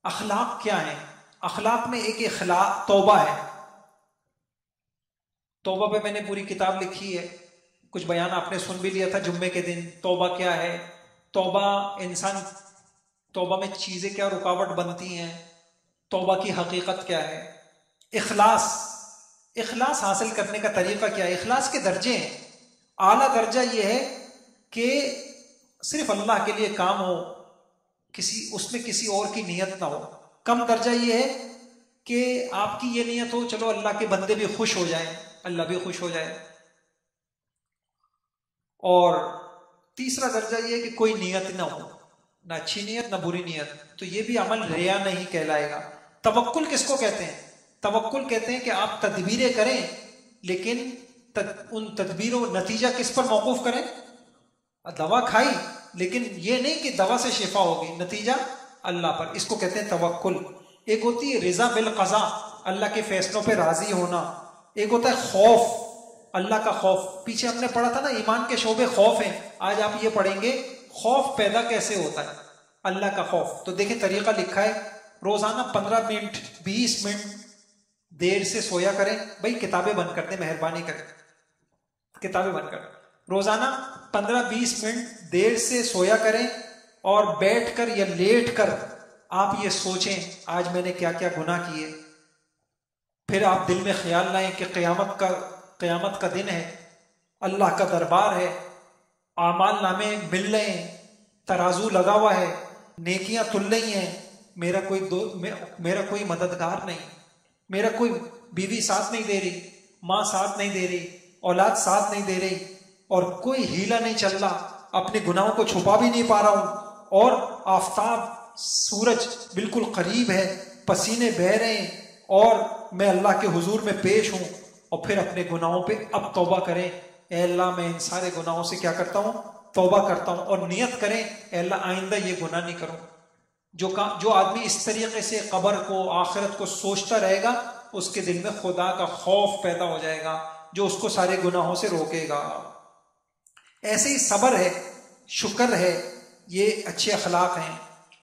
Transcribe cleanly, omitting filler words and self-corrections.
اخلاق کیا ہیں؟ اخلاق میں ایک اخلاق توبہ ہے. توبہ پہ میں نے پوری کتاب لکھی ہے، کچھ بیان آپ نے سن بھی لیا تھا جمعے کے دن. توبہ کیا ہے؟ توبہ توبہ میں چیزیں کیا رکاوٹ بنتی ہیں، توبہ کی حقیقت کیا ہے. اخلاص حاصل کرنے کا طریقہ کیا ہے؟ اخلاص کے درجے ہیں. اعلیٰ درجہ یہ ہے کہ صرف اللہ کے لیے کام ہو، اس میں کسی اور کی نیت نہ ہو. کم درجہ یہ ہے کہ آپ کی یہ نیت ہو چلو اللہ کے بندے بھی خوش ہو جائیں، اللہ بھی خوش ہو جائے. اور تیسرا درجہ یہ ہے کہ کوئی نیت نہ ہو، نہ اچھی نیت نہ بری نیت، تو یہ بھی عمل ریا نہیں کہلائے گا. توکل کس کو کہتے ہیں؟ توکل کہتے ہیں کہ آپ تدبیریں کریں لیکن ان تدبیر و نتیجہ کس پر موقوف کریں؟ دوا کھائی لیکن یہ نہیں کہ دوا سے شفا ہوگی، نتیجہ اللہ پر. اس کو کہتے ہیں توکل. ایک ہوتی ہے رضا بالقضاء، اللہ کے فیصلوں پہ راضی ہونا. ایک ہوتا ہے خوف، اللہ کا خوف. پیچھے ہم نے پڑھا تھا نا ایمان کے شعبے خوف ہیں، آج آپ یہ پڑھیں گے خوف پیدا کیسے ہوتا ہے، اللہ کا خوف. تو دیکھیں طریقہ لکھا ہے، روزانہ 15 منٹ 20 منٹ دیر سے سویا کریں. بھائی کتابیں بند کر دیں، مہربانی کریں کتابیں بند کر دیں. روزانہ 15-20 منٹ دیر سے سویا کریں اور بیٹھ کر یا لیٹ کر آپ یہ سوچیں آج میں نے کیا کیا گناہ کیے. پھر آپ دل میں خیال لائیں کہ قیامت کا دن ہے، اللہ کا دربار ہے، اعمال نامے مل رہے ہیں، ترازو لگا ہوا ہے، نیکیاں تل رہی ہیں، میرا کوئی مددگار نہیں، میرا کوئی بیوی ساتھ نہیں دے رہی، ماں ساتھ نہیں دے رہی، اولاد ساتھ نہیں دے رہی، اور کوئی ہیلا نہیں چل رہا، اپنے گناہوں کو چھپا بھی نہیں پا رہا ہوں، اور آفتاب سورج بالکل قریب ہے، پسینے بہہ رہے ہیں، اور میں اللہ کے حضور میں پیش ہوں. اور پھر اپنے گناہوں پہ اب توبہ کریں، اے اللہ میں ان سارے گناہوں سے کیا کرتا ہوں؟ توبہ کرتا ہوں. اور نیت کریں اے اللہ آئندہ یہ گناہ نہیں کروں. جو آدمی اس طریقے سے قبر کو آخرت کو سوچتا رہے گا اس کے دل میں خدا کا خوف پیدا ہو جائے گا جو اس کو سارے گناہوں سے روکے گا. ایسے ہی صبر ہے، شکر ہے، یہ اچھے اخلاق ہیں.